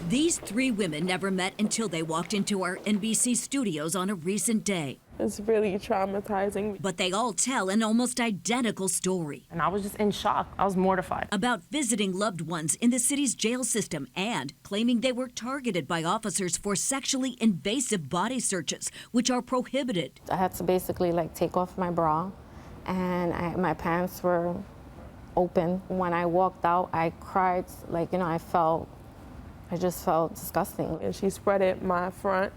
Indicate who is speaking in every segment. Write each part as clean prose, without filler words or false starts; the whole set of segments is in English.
Speaker 1: These three women never met until they walked into our NBC studios on a recent day.
Speaker 2: It's really traumatizing.
Speaker 1: But they all tell an almost identical story.
Speaker 3: And I was just in shock. I was mortified.
Speaker 1: About visiting loved ones in the city's jail system and claiming they were targeted by officers for sexually invasive body searches, which are prohibited.
Speaker 4: I had to basically take off my bra, and my pants were open. When I walked out, I cried, I just felt disgusting.
Speaker 2: And she spreaded my front,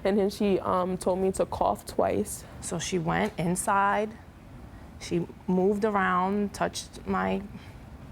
Speaker 2: and then she told me to cough twice.
Speaker 3: So she went inside, she moved around, touched my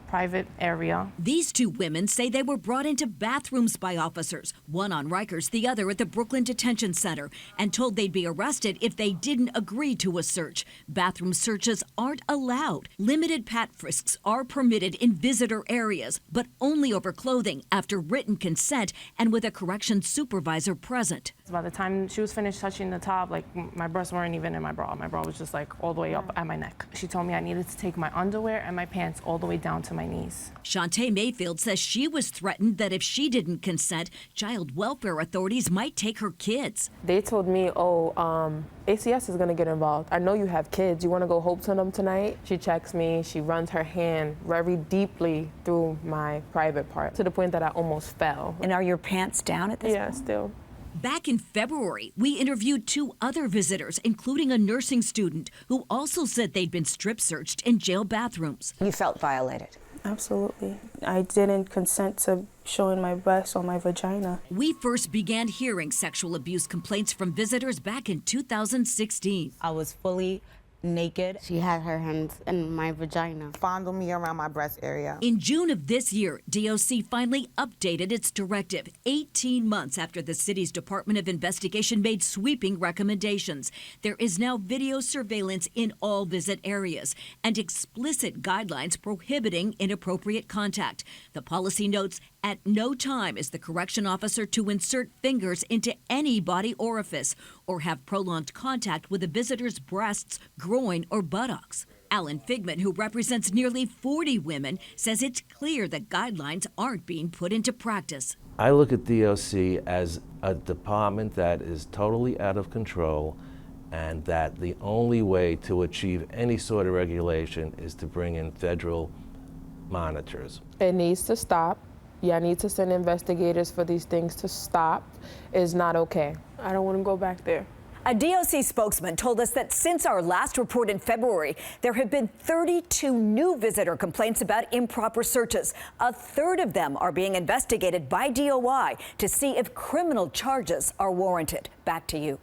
Speaker 3: private area.
Speaker 1: These two women say they were brought into bathrooms by officers, one on Rikers, the other at the Brooklyn Detention Center, and told they'd be arrested if they didn't agree to a search. Bathroom searches aren't allowed. Limited pat frisks are permitted in visitor areas, but only over clothing after written consent and with a corrections supervisor present.
Speaker 3: By the time she was finished touching the top, my breasts weren't even in my bra. My bra was just all the way up at my neck. She told me I needed to take my underwear and my pants all the way down to my knees.
Speaker 1: Shantae Mayfield says she was threatened that if she didn't consent, child welfare authorities might take her kids.
Speaker 2: They told me, ACS is gonna get involved. I know you have kids. You wanna go hope to them tonight? She checks me, she runs her hand very deeply through my private part to the point that I almost fell.
Speaker 5: And are your pants down at this point?
Speaker 2: Yeah, still.
Speaker 1: Back in February, we interviewed two other visitors, including a nursing student who also said they'd been strip searched in jail bathrooms.
Speaker 5: You felt violated?
Speaker 6: Absolutely. I didn't consent to showing my breasts or my vagina.
Speaker 1: We first began hearing sexual abuse complaints from visitors back in 2016.
Speaker 7: I was fully naked.
Speaker 4: She had her hands in my vagina.
Speaker 7: Fondled me around my breast area.
Speaker 1: In June of this year, DOC finally updated its directive 18 months after the city's Department of Investigation made sweeping recommendations. There is now video surveillance in all visit areas and explicit guidelines prohibiting inappropriate contact. The policy notes at no time is the correction officer to insert fingers into any body orifice or have prolonged contact with a visitor's breasts, groin, or buttocks. Alan Figman, who represents nearly 40 women, says it's clear that guidelines aren't being put into practice.
Speaker 8: I look at DOC as a department that is totally out of control, and that the only way to achieve any sort of regulation is to bring in federal monitors.
Speaker 2: It needs to stop. Yeah, I need to send investigators for these things to stop. It's not okay. I don't want to go back there.
Speaker 5: A DOC spokesman told us that since our last report in February, there have been 32 new visitor complaints about improper searches. A third of them are being investigated by DOI to see if criminal charges are warranted. Back to you.